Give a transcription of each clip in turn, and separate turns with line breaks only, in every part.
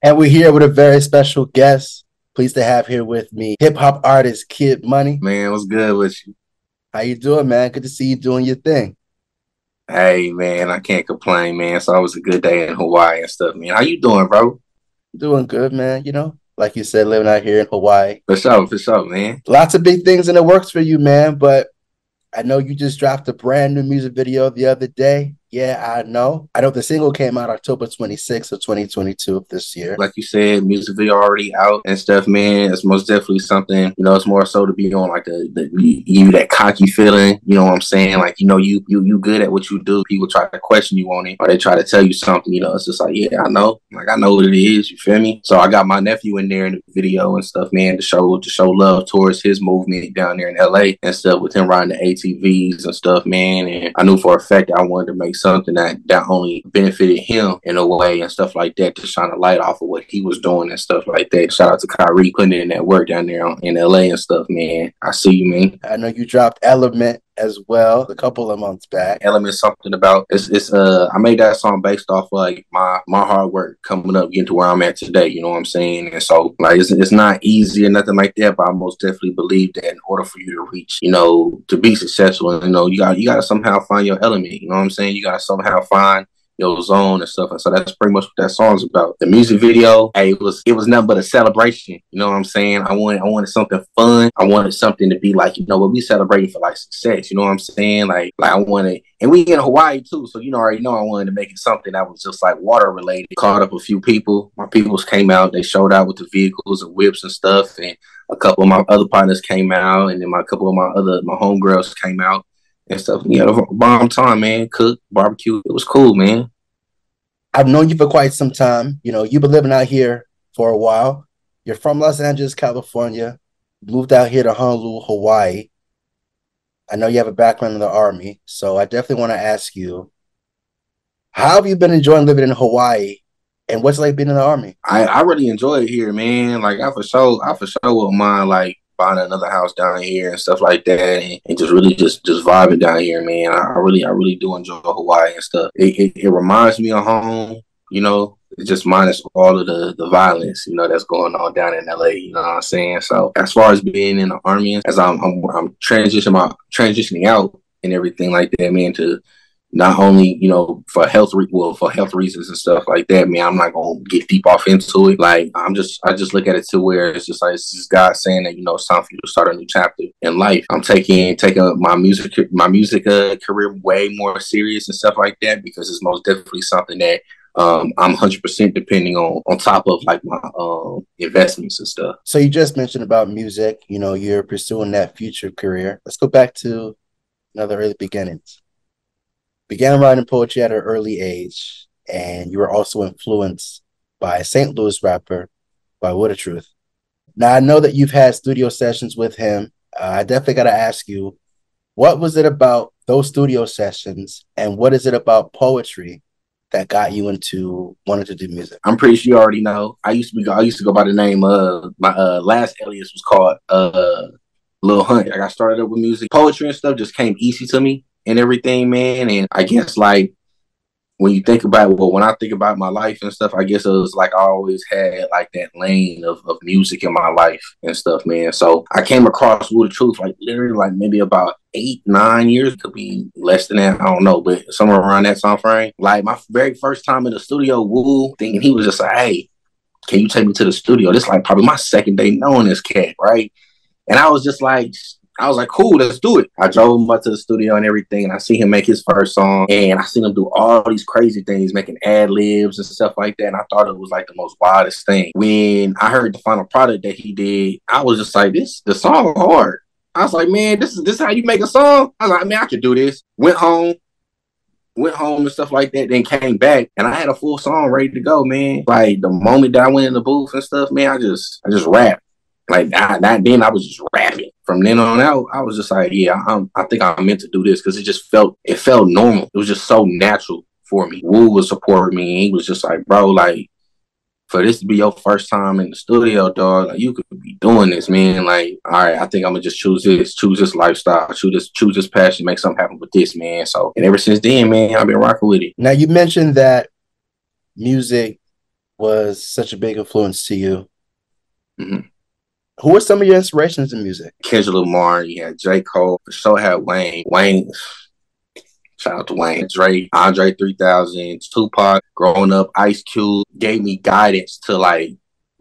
And we're here with a very special guest. Pleased to have here with me hip hop artist Kyd Money.
Man, what's good with you?
How you doing, man? Good to see you doing your thing.
Hey, man, I can't complain, man. It's always a good day in Hawaii and stuff, man. How you doing, bro?
Doing good, man. Like you said, living out here in Hawaii.
For sure, man.
Lots of big things in the works for you, man. But I know you just dropped a brand new music video the other day. Yeah, I know. I know the single came out October 26th of 2022 of this year.
Like you said, music video already out and stuff, man. It's most definitely something, it's more so to be on like you that cocky feeling, you know what I'm saying? Like, you good at what you do. People try to question you on it or they try to tell you something, it's just like, yeah, I know. Like I know what it is, you feel me? So I got my nephew in there in the video and stuff, man, to show love towards his movement down there in LA and stuff with him riding the ATVs and stuff, man. And I knew for a fact that I wanted to make something that only benefited him in a way and stuff like that to shine a light off of what he was doing and stuff like that. Shout out to Kyrie putting in that work down there in LA and stuff, man. I see you, man.
I know you dropped Element as well a couple of months back.
Element something about it's I made that song based off of like my hard work coming up getting to where I'm at today, you know what I'm saying? And so like it's not easy or nothing like that, but I most definitely believe that in order for you to reach, to be successful, you gotta somehow find your element, you know what I'm saying? You gotta somehow find your zone and stuff. And so that's pretty much what that song's about. The music video, hey, it was nothing but a celebration. You know what I'm saying? I wanted something fun. I wanted something to be like, what we celebrating for like success. You know what I'm saying? Like I wanted, and we in Hawaii too. So, already know I wanted to make it something that was just like water related. Called up a few people. My peoples came out. They showed out with the vehicles and whips and stuff. And a couple of my other partners came out. And then a couple of my homegirls came out and stuff. Bomb time, man. Cook, barbecue. It was cool, man.
I've known you for quite some time. You've been living out here for a while. You're from Los Angeles, California. Moved out here to Honolulu, Hawaii. I know you have a background in the Army, so I definitely want to ask you, how have you been enjoying living in Hawaii, and what's it like being in the Army?
I really enjoy it here, man. Like I for sure wouldn't mind like buying another house down here and stuff like that, and just really just vibing down here, man. I really do enjoy Hawaii and stuff. It reminds me of home, just minus all of the violence, that's going on down in LA. You know what I'm saying? So as far as being in the Army, as I'm transitioning out and everything like that, man, to not only for for health reasons and stuff like that, man, I'm not gonna get deep off into it. Like I just look at it to where it's just like it's just God saying that it's time for you to start a new chapter in life. I'm taking my music career way more serious and stuff like that, because it's most definitely something that I'm 100% depending on top of like my investments and stuff.
So you just mentioned about music. You're pursuing that future career. Let's go back to the early beginnings. Began writing poetry at an early age, and you were also influenced by a St. Louis rapper by Wood of Truth. Now, I know that you've had studio sessions with him. I definitely got to ask you, what was it about those studio sessions, and what is it about poetry that got you into wanting to do music?
I'm pretty sure you already know. I used to go by the name of my last alias was called Lil Hunt. I got started up with music, poetry and stuff just came easy to me and everything, man. And I guess like when I think about my life and stuff, I guess it was like I always had like that lane of music in my life and stuff, man. So I came across Wood of Truth like literally like maybe about 8-9 years, could be less than that, I don't know, but somewhere around that time frame. Like my very first time in the studio, Woo, thinking he was just like, hey, can you take me to the studio? This is like probably my second day knowing this cat, right? And I was like, cool, let's do it. I drove him up to the studio and everything, and I see him make his first song, and I seen him do all these crazy things, making ad libs and stuff like that. And I thought it was like the most wildest thing. When I heard the final product that he did, I was just like, the song hard. I was like, man, this is how you make a song? I was like, man, I could do this. Went home and stuff like that, then came back, and I had a full song ready to go, man. Like the moment that I went in the booth and stuff, man, I just rapped. Like then I was just rapping. From then on out, I was just like, yeah, I think I'm meant to do this, because it felt normal. It was just so natural for me. Woo was supporting me, and he was just like, bro, like for this to be your first time in the studio, dog, like you could be doing this, man. Like, all right, I think I'm gonna just choose this lifestyle, choose this passion, make something happen with this, man. So, and ever since then, man, I've been rocking with it.
Now, you mentioned that music was such a big influence to you.
Mm-hmm.
Who are some of your inspirations in music?
Kendrick Lamar, you had J. Cole, for sure had Wayne. Wayne, shout out to Wayne. Drake, Andre 3000, Tupac, growing up, Ice Cube gave me guidance to like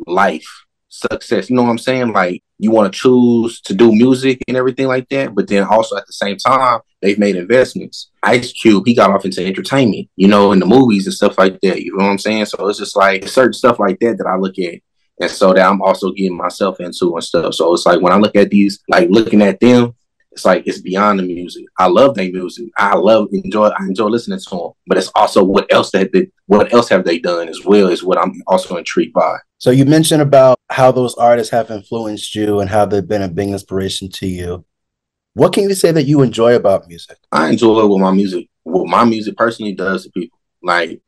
life, success. You know what I'm saying? Like you want to choose to do music and everything like that, but then also at the same time, they've made investments. Ice Cube, he got off into entertainment, you know, in the movies and stuff like that. You know what I'm saying? So it's just like certain stuff like that that I look at. And so that I'm also getting myself into and stuff. So it's like when I look at these, like looking at them, it's like it's beyond the music. I love their music. I enjoy listening to them. But it's also what else have they done as well is what I'm also intrigued by.
So you mentioned about how those artists have influenced you and how they've been a big inspiration to you. What can you say that you enjoy about music?
I enjoy what my music personally does to people. Like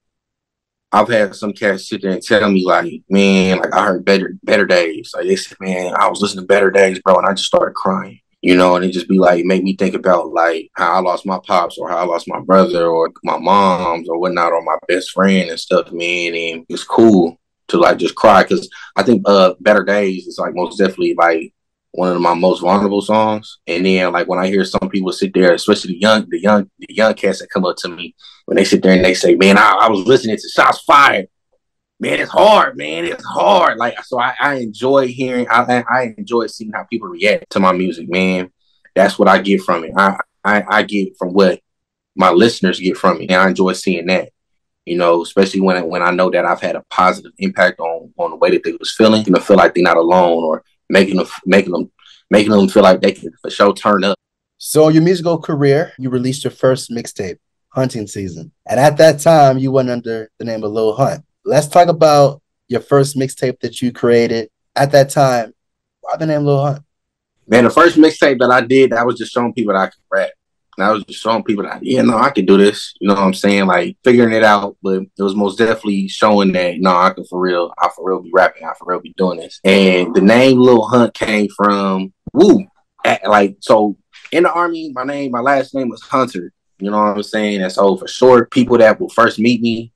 I've had some cats sit there and tell me like, man, like I heard better days. Like they said, man, I was listening to Better Days, bro, and I just started crying. You know, and it just be like make me think about like how I lost my pops or how I lost my brother or my mom's or whatnot or my best friend and stuff, man. And it's cool to like just cry because I think Better Days is like most definitely like one of my most vulnerable songs. And then like when I hear some people sit there, especially the young cats that come up to me when they sit there and they say, man, I was listening to Shots Fired. Man, it's hard, man. It's hard. Like, so I enjoy hearing, I enjoy seeing how people react to my music, man. That's what I get from it. I get from what my listeners get from it. And I enjoy seeing that, you know, especially when I know that I've had a positive impact on the way that they was feeling, and to feel like they're not alone or making them feel like they can for sure turn up.
So your musical career, you released your first mixtape, Hunting Season. And at that time, you went under the name of Lil Hunt. Let's talk about your first mixtape that you created at that time. Why the name Lil Hunt?
Man, the first mixtape that I did, I was just showing people that I could rap. And I was just showing people that, yeah, no, I can do this. You know what I'm saying? Like figuring it out, but it was most definitely showing that, no, I for real be rapping. I for real be doing this. And the name Lil Hunt came from Woo. Like, so in the Army, my last name was Hunter. You know what I'm saying? And so for short, people that will first meet me,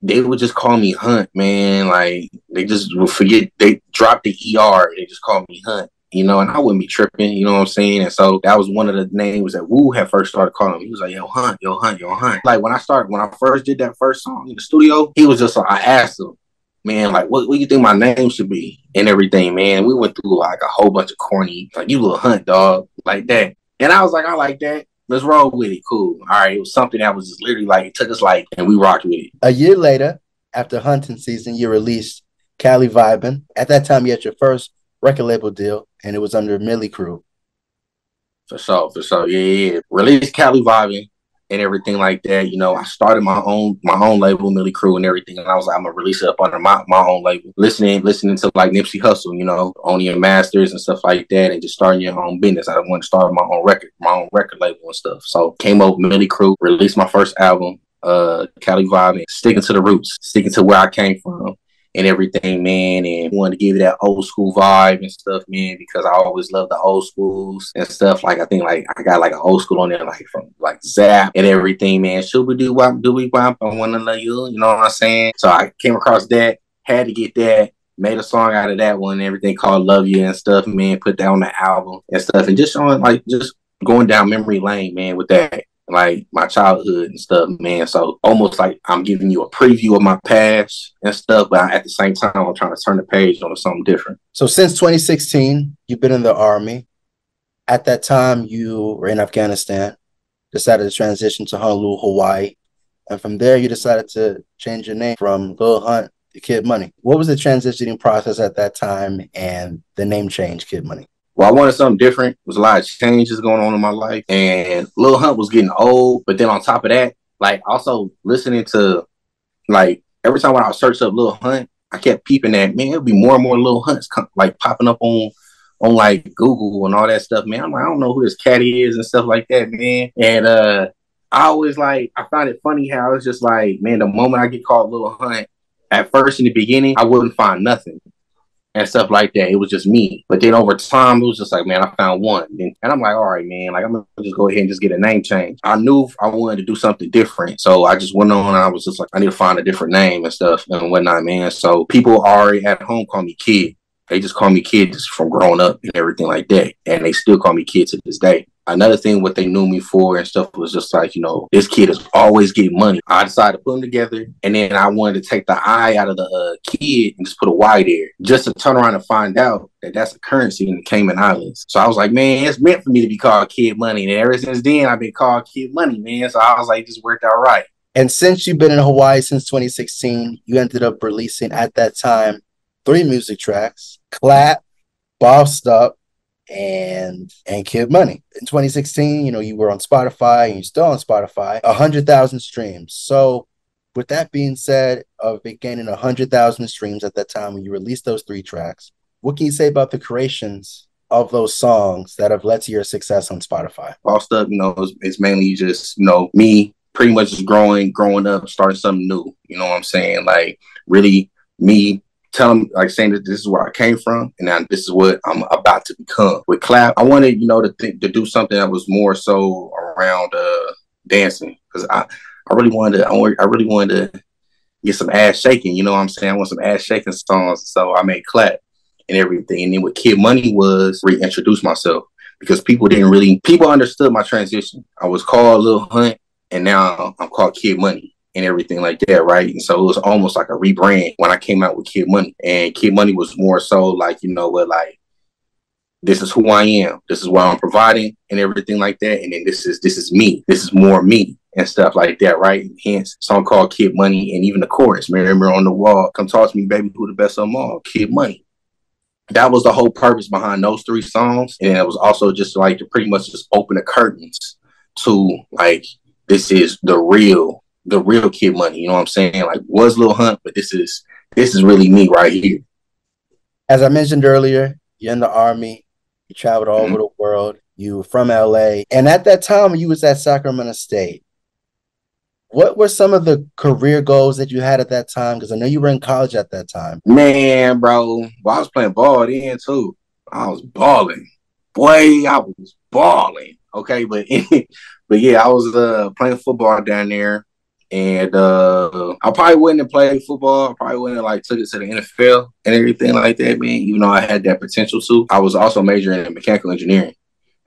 they would just call me Hunt, man. Like they just would forget, they dropped the ER, they just called me Hunt. You know, and I wouldn't be tripping, you know what I'm saying? And so that was one of the names that Woo had first started calling me. He was like, yo, Hunt, yo, Hunt, yo, Hunt. Like when I first did that first song in the studio, he was just like, I asked him, man, like, what do you think my name should be and everything, man? We went through like a whole bunch of corny, like, you little Hunt, dog, like that. And I was like, I like that. Let's roll with it. Cool. All right. It was something that was just literally like, it took us like, and we rocked with it.
A year later, after Hunting Season, you released Cali Vibin'. At that time, you had your first record label deal, and it was under Millie Crew.
For sure. Yeah. Released Cali Vibin' and everything like that. You know, I started my own label, Millie Crew, and everything. And I was like, I'm gonna release it up under my own label. Listening to like Nipsey Hussle, you know, owning your masters and stuff like that, and just starting your own business. I wanted to start my own record label and stuff. So came up with Millie Crew, released my first album, Cali Vibin', sticking to the roots, sticking to where I came from. And everything, man, and wanted to give it that old school vibe and stuff, man, because I always love the old schools and stuff. Like I think like I got like an old school on there, like from like Zap and everything, man. Should we do wop, do we wop? I wanna love you, you know what I'm saying? So I came across that, had to get that, made a song out of that one and everything called Love You and stuff, man, put that on the album and stuff, and just showing like just going down memory lane, man, with that. Like my childhood and stuff, man. So almost like I'm giving you a preview of my past and stuff, but at the same time, I'm trying to turn the page on to something different.
So since 2016, you've been in the Army. At that time, you were in Afghanistan, decided to transition to Honolulu, Hawaii. And from there, you decided to change your name from Lil Hunt to Kyd Money. What was the transitioning process at that time and the name change, Kyd Money?
Well, I wanted something different. There was a lot of changes going on in my life. And Lil Hunt was getting old. But then on top of that, like also listening to, like, every time when I searched up Lil Hunt, I kept peeping that, man, it'll be more and more Lil Hunts like popping up on like Google and all that stuff, man. I'm like, I don't know who this cat is and stuff like that, man. And I always like, I found it funny how it's just like, man, the moment I get called Lil Hunt, at first in the beginning, I wouldn't find nothing. and stuff like that. It was just me. But then over time, it was just like, man, I found one. And I'm like, all right, man, like I'm gonna just go ahead and just get a name change. I knew I wanted to do something different. So I just went on and I was just like, I need to find a different name and stuff and whatnot, man. So people already at home call me Kyd. They just call me Kyd just from growing up and everything like that. And they still call me Kyd to this day. Another thing, what they knew me for and stuff was just like, this kid is always getting money. I decided to put them together, and then I wanted to take the I out of the kid and just put a Y there, just to turn around and find out that that's a currency in the Cayman Islands. So I was like, man, it's meant for me to be called Kyd Money. And ever since then, I've been called Kyd Money, man. So I was like, it just worked out right.
And since you've been in Hawaii since 2016, you ended up releasing at that time 3 music tracks: Clap, Bossed Up, and Kyd Money. In 2016, you were on Spotify, and you're still on Spotify, 100,000 streams. So with that being said, of gaining 100,000 streams at that time when you released those 3 tracks, what can you say about the creations of those songs that have led to your success on Spotify?
Bossed Up, it's mainly just, me pretty much just growing up, starting something new. You know what I'm saying? Like, really me tell them, like, saying that this is where I came from and now this is what I'm about to become. With Clap, I wanted, to do something that was more so around dancing, because I really wanted to get some ass shaking. You know what I'm saying? I want some ass shaking songs, so I made Clap and everything. And then with Kyd Money was reintroduce myself, because people understood my transition. I was called Lil Hunt, and now I'm called Kyd Money and everything like that, right? And so it was almost like a rebrand when I came out with Kyd Money. And Kyd Money was more so like, like, this is who I am, this is what I'm providing and everything like that. And then this is me, this is more me and stuff like that, right? And hence song called Kyd Money, and even the chorus, remember on the wall, come talk to me, baby, who the best of them all, Kyd Money. That was the whole purpose behind those 3 songs. And it was also just like to pretty much just open the curtains to, like, this is the real Kyd Money. You know what I'm saying? Like, was Lil Hunt, but this is really me right here.
As I mentioned earlier, you're in the Army, you traveled all over the world, you were from LA, and at that time you was at Sacramento State. What were some of the career goals that you had at that time? Because I know you were in college at that time.
Man, bro, I was playing ball then too. I was balling. Boy, I was balling. Okay, but yeah, I was playing football down there. And I probably wouldn't have played football. I probably wouldn't have like took it to the NFL and everything like that, man. Even though I had that potential to, I was also majoring in mechanical engineering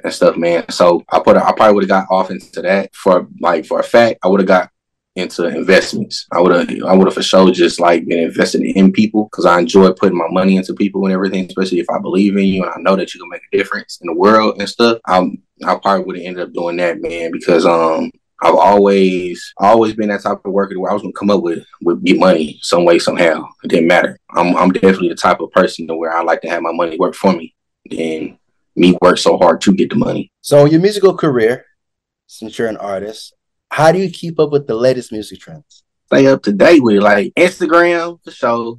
and stuff, man. So I probably would have got off into that for a fact. I would have got into investments. I would have for sure just like been invested in people, because I enjoy putting my money into people and everything, especially if I believe in you and I know that you can make a difference in the world and stuff. I probably would have ended up doing that, man, because I've always been that type of worker where I was gonna come up with get money some way, somehow. It didn't matter. I'm definitely the type of person to where I like to have my money work for me than me work so hard to get the money.
So your musical career, since you're an artist, how do you keep up with the latest music trends?
Stay up to date with it, like Instagram for sure.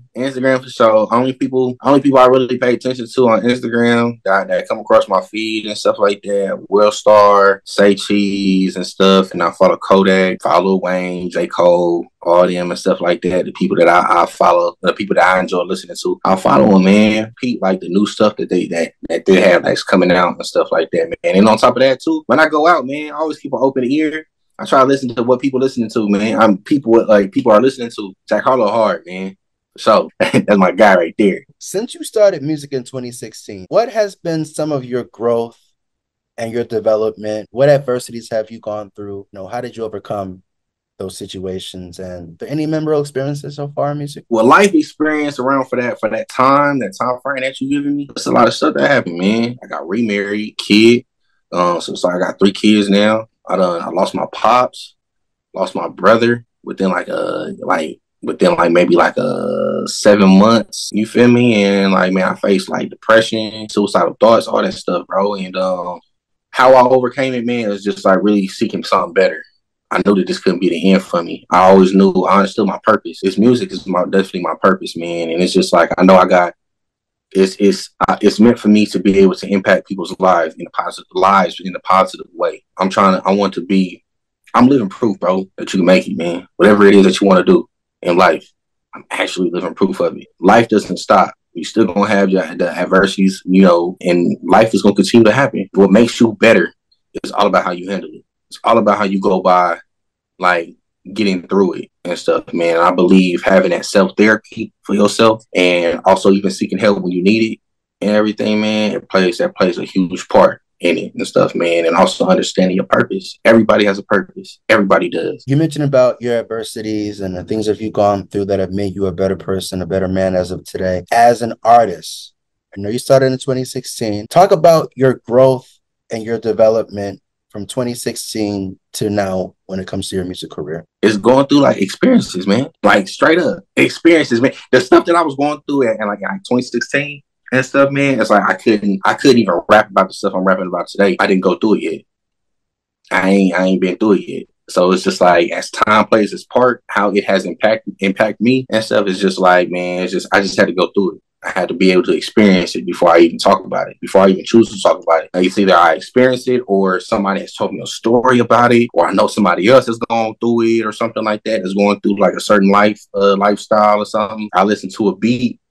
Only people I really pay attention to on Instagram that come across my feed and stuff like that: Will Star, Say Cheese, and stuff. And I follow Kodak, follow Wayne, J. Cole, all them and stuff like that. The people that I follow, the people that I enjoy listening to, I follow them, man. Peep like the new stuff that they have that's coming out and stuff like that, man. And on top of that too, when I go out, man, I always keep an open ear. I try to listen to what people listening to, man. People are listening to Jack Harlow hard, man. So that's my guy right there.
Since you started music in 2016, what has been some of your growth and your development? What adversities have you gone through? How did you overcome those situations? And any memorable experiences so far in music?
Well, life experience around for that time frame that you giving me. There's a lot of stuff that happened, man. I got remarried, kid. So I got 3 kids now. I lost my pops, lost my brother within maybe 7 months. You feel me? And like, man, I faced like depression, suicidal thoughts, all that stuff, bro. And how I overcame it, man, was just like really seeking something better. I knew that this couldn't be the end for me. I understood my purpose. This music is definitely my purpose, man. And it's just like, I know it's meant for me to be able to impact people's lives in a positive way. I'm living proof, bro, that you can make it, man. Whatever it is that you want to do in life, I'm actually living proof of it. Life doesn't stop. You still gonna have the adversities, you know, and life is gonna continue to happen. What makes you better is all about how you handle it. It's all about how you go by, like, getting through it and stuff, man. I believe having that self-therapy for yourself and also even seeking help when you need it and everything, man, that plays a huge part in it and stuff, man. And also understanding your purpose. Everybody has a purpose. Everybody does.
You mentioned about your adversities and the things that you've gone through that have made you a better person, a better man as of today. As an artist, I know you started in 2016. Talk about your growth and your development from 2016 to now when it comes to your music career.
It's going through like experiences, man. Like straight up experiences, man. The stuff that I was going through at like 2016 and stuff, man. It's like I couldn't even rap about the stuff I'm rapping about today. I didn't go through it yet. I ain't been through it yet. So it's just like as time plays its part, how it has impact me and stuff is just like, man, I just had to go through it. I had to be able to experience it before I even talk about it, before I even choose to talk about it. Like, it's either I experienced it or somebody has told me a story about it, or I know somebody else has gone through it or something like that, is going through like a certain lifestyle or something. I listen to a beat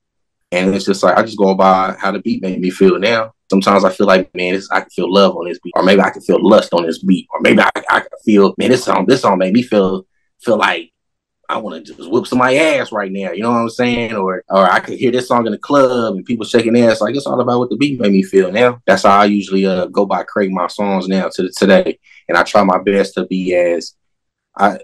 and it's just like, I just go by how the beat made me feel now. Sometimes I feel like, man, I can feel love on this beat, or maybe I can feel lust on this beat, or maybe I can feel, man, this song made me feel like I want to just whip somebody's ass right now. You know what I'm saying? Or I could hear this song in the club and people shaking ass. Like, it's all about what the beat made me feel now. That's how I usually go by creating my songs now to today. And I try my best to be I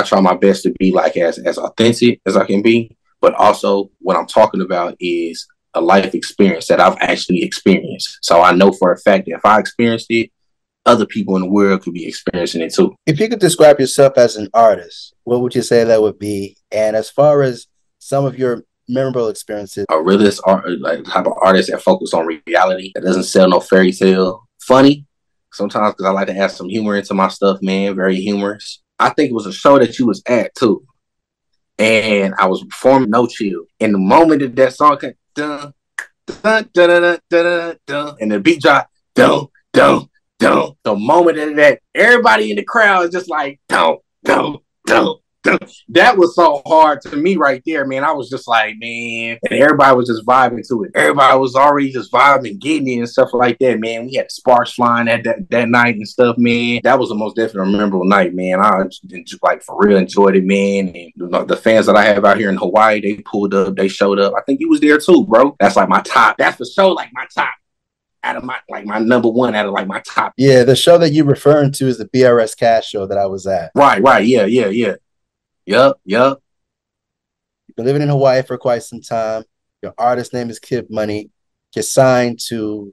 try my best to be like as authentic as I can be. But also what I'm talking about is a life experience that I've actually experienced. So I know for a fact that if I experienced it, other people in the world could be experiencing it too.
If you could describe yourself as an artist, what would you say that would be? And as far as some of your memorable experiences,
a realist art, like type of artist that focus on reality, that doesn't sell no fairy tale. Funny sometimes because I like to add some humor into my stuff, man. Very humorous. I think it was a show that you was at too, and I was performing No Chill. And the moment that song came, dun, dun, dun, dun, dun, dun, dun, and the beat drop, dun, dun, dun. The moment of that, everybody in the crowd is just like, dun, dun, dun, dun. That was so hard to me right there, man. I was just like, man, and everybody was just vibing to it. Everybody was already just vibing, getting it and stuff like that, man. We had sparks flying that night and stuff, man. That was the most definitely memorable night, man. I just, like, for real enjoyed it, man. And you know, the fans that I have out here in Hawaii, they pulled up, they showed up. I think you was there too, bro. That's like my top. That's for sure, like my top. Out of my number one, out of like my top.
Yeah, the show that you're referring to is the BRS Cast show that I was at.
Right, yeah. Yup.
You've been living in Hawaii for quite some time. Your artist name is Kyd Money. You're signed to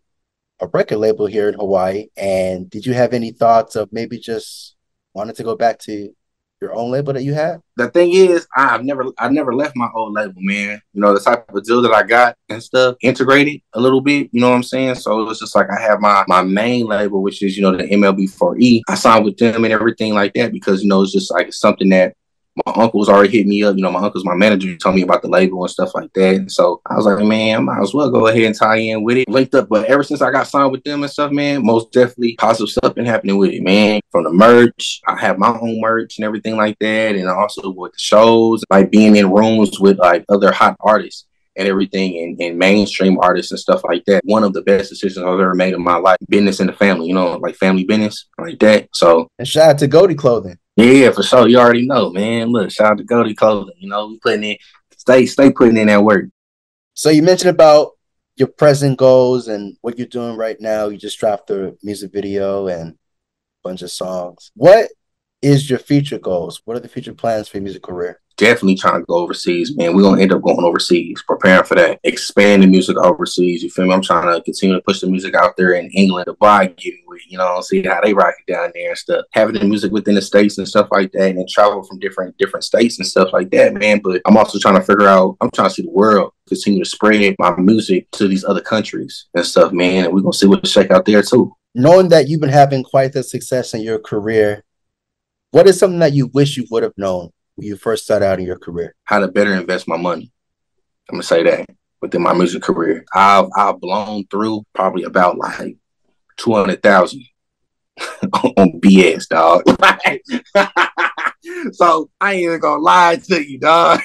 a record label here in Hawaii. And did you have any thoughts of maybe just wanting to go back to your own label that you had?
The thing is, I never left my old label, man. You know, the type of deal that I got and stuff, integrated a little bit, you know what I'm saying? So it was just like I have my main label, which is, you know, the MLB4E. I signed with them and everything like that because, you know, it's just like something that my uncle's already hit me up. You know, my uncle's my manager. He told me about the label and stuff like that. And so I was like, man, I might as well go ahead and tie in with it. Linked up. But ever since I got signed with them and stuff, man, most definitely positive stuff been happening with it, man. From the merch, I have my own merch and everything like that. And also with the shows, like being in rooms with like other hot artists and everything, and mainstream artists and stuff like that. One of the best decisions I've ever made in my life. Business in the family, you know, like family business like that. So,
and shout out to Goldie Clothing.
Yeah, for sure. You already know, man. Look, shout out to Goldie Clothing. You know, we putting in, stay putting in that work.
So you mentioned about your present goals and what you're doing right now. You just dropped the music video and a bunch of songs. What is your future goals? What are the future plans for your music career?
Definitely trying to go overseas, man. We're going to end up going overseas, preparing for that, expand the music overseas. You feel me? I'm trying to continue to push the music out there in England, Dubai, getting with, you know, see how they rock it down there and stuff. Having the music within the states and stuff like that, and then travel from different states and stuff like that, man. But I'm also trying to figure out, I'm trying to see the world continue to spread my music to these other countries and stuff, man. And we're going to see what's shake out there too.
Knowing that you've been having quite the success in your career, what is something that you wish you would have known when you first started out in your career?
How to better invest my money. I'm going to say that within my music career. I've blown through probably about like 200,000 on BS, dog. So I ain't even going to lie to you, dog.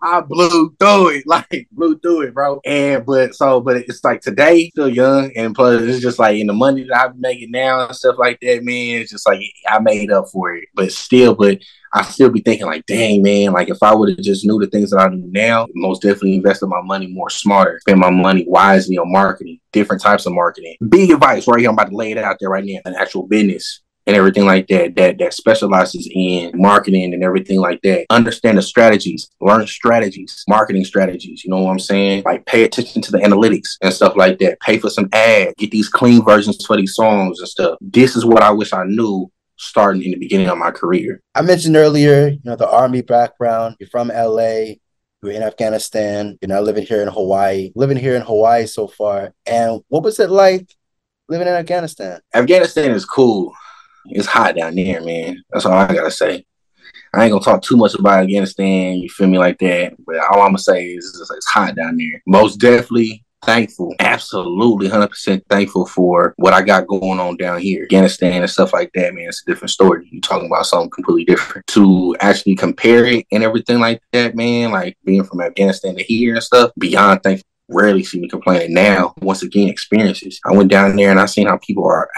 I blew through it, like blew through it, bro. And but it's like today, still young, and plus it's just like in the money that I'm making now and stuff like that, man. It's just like I made up for it, but I still be thinking like, dang, man, like if I would have just knew the things that I do now, most definitely invested my money more smarter, spend my money wisely on marketing, different types of marketing. Big advice right here. I'm about to lay it out there right now. An actual business and everything like that specializes in marketing and everything like that. Understand the strategies, learn strategies, marketing strategies. You know what I'm saying? Like pay attention to the analytics and stuff like that. Pay for some ads, get these clean versions for these songs and stuff. This is what I wish I knew starting in the beginning of my career.
I mentioned earlier, the Army background. You're from LA. You're in Afghanistan. You're now living here in Hawaii. Living here in Hawaii so far. And what was it like living in Afghanistan?
Afghanistan is cool. It's hot down there, man. That's all I gotta say. I ain't gonna talk too much about Afghanistan, you feel me, like that. But all I'm gonna say is it's hot down there. Most definitely thankful, absolutely 100% thankful for what I got going on down here. Afghanistan and stuff like that, man, it's a different story. You're talking about something completely different. To actually compare it and everything like that, man, like being from Afghanistan to here and stuff, beyond thankful. Rarely see me complaining now. Once again, experiences. I went down there and I seen how people are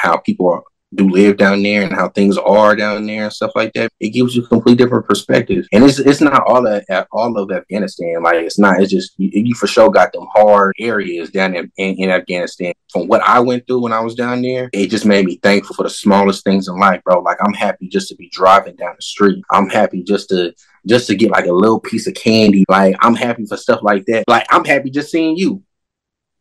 do live down there and how things are down there and stuff like that. It gives you a completely different perspective. And it's not all of Afghanistan. Like it's just you for sure got them hard areas down in Afghanistan. From what I went through when I was down there, it just made me thankful for the smallest things in life, bro. Like I'm happy just to be driving down the street. I'm happy just to get like a little piece of candy. Like I'm happy for stuff like that. Like I'm happy just seeing you.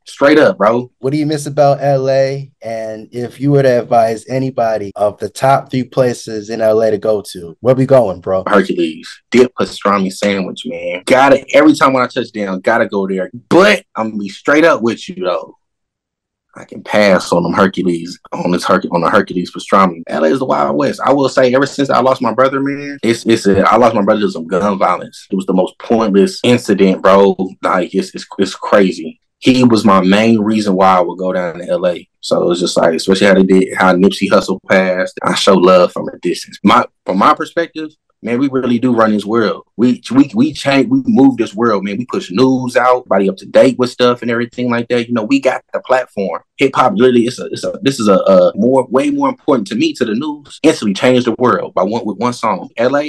Straight up, bro.
What do you miss about LA? And if you were to advise anybody of the top 3 places in LA to go to, where we going, bro?
Hercules. Dip pastrami sandwich, man. Gotta, every time when I touch down, gotta go there. But I'm gonna be straight up with you, though. I can pass on them Hercules, on the Hercules pastrami. LA is the Wild West. I will say, ever since I lost my brother, man, I lost my brother to some gun violence. It was the most pointless incident, bro. Like, it's crazy. He was my main reason why I would go down to LA. So it was just like, especially how Nipsey Hussle passed. I show love from a distance. From my perspective, man, we really do run this world. We change, we move this world, man. We push news out, body up to date with stuff and everything like that. We got the platform. Hip hop literally this is way more important to me, to the news. Instantly changed the world with one song. LA.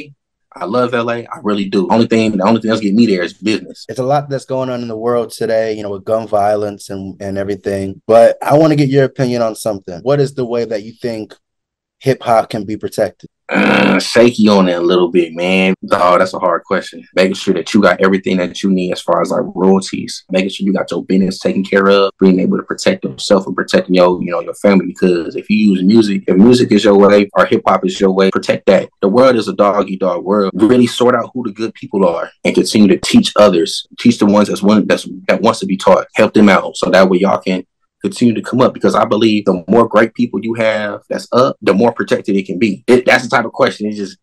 I love LA. I really do. The only thing that's getting me there is business.
It's a lot that's going on in the world today, with gun violence and everything. But I want to get your opinion on something. What is the way that you think hip hop can be protected?
Shaky on it a little bit, man. Oh, that's a hard question. Making sure that you got everything that you need as far as like royalties. Making sure you got your business taken care of. Being able to protect yourself and protecting your family. Because if you use music, if music is your way or hip hop is your way, protect that. The world is a dog-eat-dog world. Really sort out who the good people are and continue to teach others. Teach the ones that wants to be taught. Help them out so that way y'all can continue to come up, because I believe the more great people you have that's up, the more protected it can be. That's the type of question. It's just,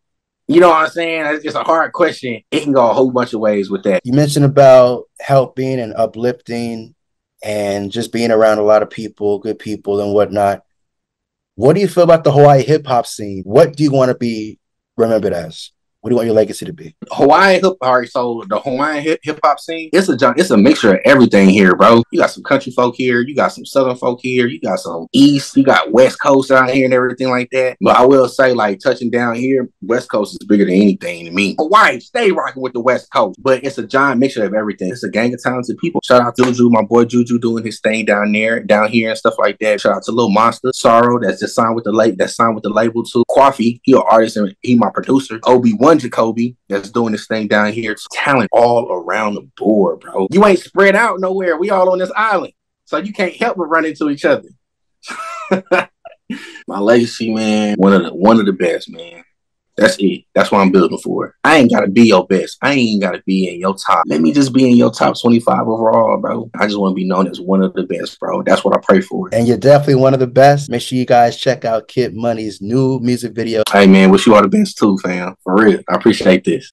you know what I'm saying? It's a hard question. It can go a whole bunch of ways with that.
You mentioned about helping and uplifting and just being around a lot of people, good people and whatnot. What do you feel about the Hawaii hip hop scene? What do you want to be remembered as? What do you want your legacy to be?
Hawaiian hip hop. So the Hawaiian hip hop scene, it's a mixture of everything here, bro. You got some country folk here, you got some southern folk here, you got some east, you got west coast out here and everything like that. But I will say, like, touching down here, west coast is bigger than anything to me. Hawaii, stay rocking with the west coast, but it's a giant mixture of everything. It's a gang of talented people. Shout out to Juju, my boy Juju, doing his thing down here and stuff like that. Shout out to Lil Monster, Sorrow, that's just signed with the label too. Coffee, he an artist and he my producer. Obi-Wan Jacoby, that's doing this thing down here. It's talent all around the board, bro. You ain't spread out nowhere. We all on this island, so you can't help but run into each other. My legacy, man, one of the best, man. That's it. That's what I'm building for. I ain't gotta be your best. I ain't gotta be in your top. Let me just be in your top 25 overall, bro. I just want to be known as one of the best, bro. That's what I pray for.
And you're definitely one of the best. Make sure you guys check out Kyd Money's new music video.
Hey, man, wish you all the best too, fam. For real. I appreciate this.